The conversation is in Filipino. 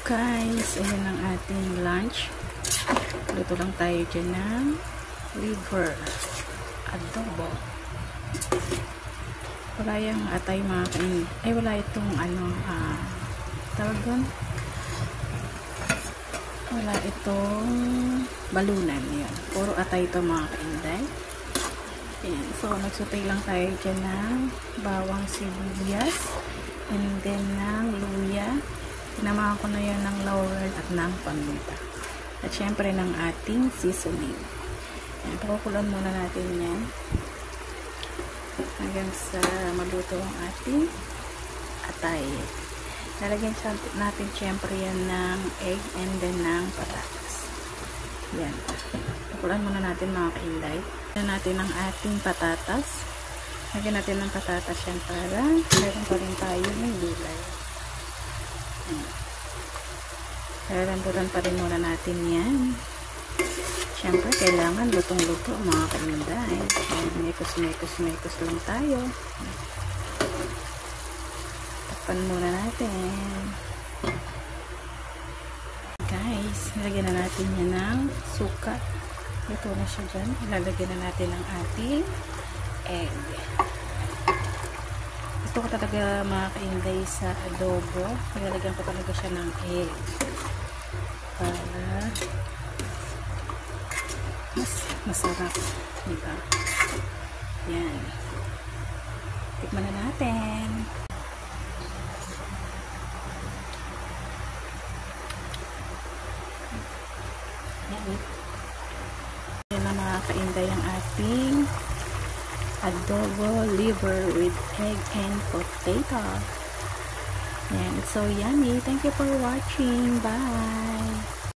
Guys, ayan ang ating lunch. Luto lang tayo dyan ng liver adobo. Wala yung atay mga kain. Ay, wala itong tawag doon? Wala itong balunan. Yan. Puro atay ito mga kainday. Ayan. So, nagsutay lang tayo dyan ng bawang sibuyas and then ng luya. Tinamahan ko na yan ng laurel at ng paminta. At syempre ng ating seasoning. Ayan, pakukulan muna natin yan. Hanggang sa maluto ang ating atay. Lalagyan natin syempre yan ng egg and then ng patatas. Yan. Pakukulan muna natin mga kainday. Lagyan natin ang ating patatas. Lagyan natin ng patatas yan para meron pa rin tayo ng gulay. Lalambutan pa rin muna natin yan. Siyempre, kailangan lutong-luto mga kainday. Mekos lang tayo. Takpan muna natin. Guys, nilagyan na natin yan ng suka. Luto na siya dyan. Ilalagyan na natin ang ating egg. Gusto ko talaga mga kainday sa adobo. Nilalagyan ko talaga siya ng egg. Para mas masarap. Diba? Yan. Tikman na natin. Yan. Yan na mga kainday ang ating adobo liver with egg and potato. Yan. It's so yummy. Thank you for watching. Bye!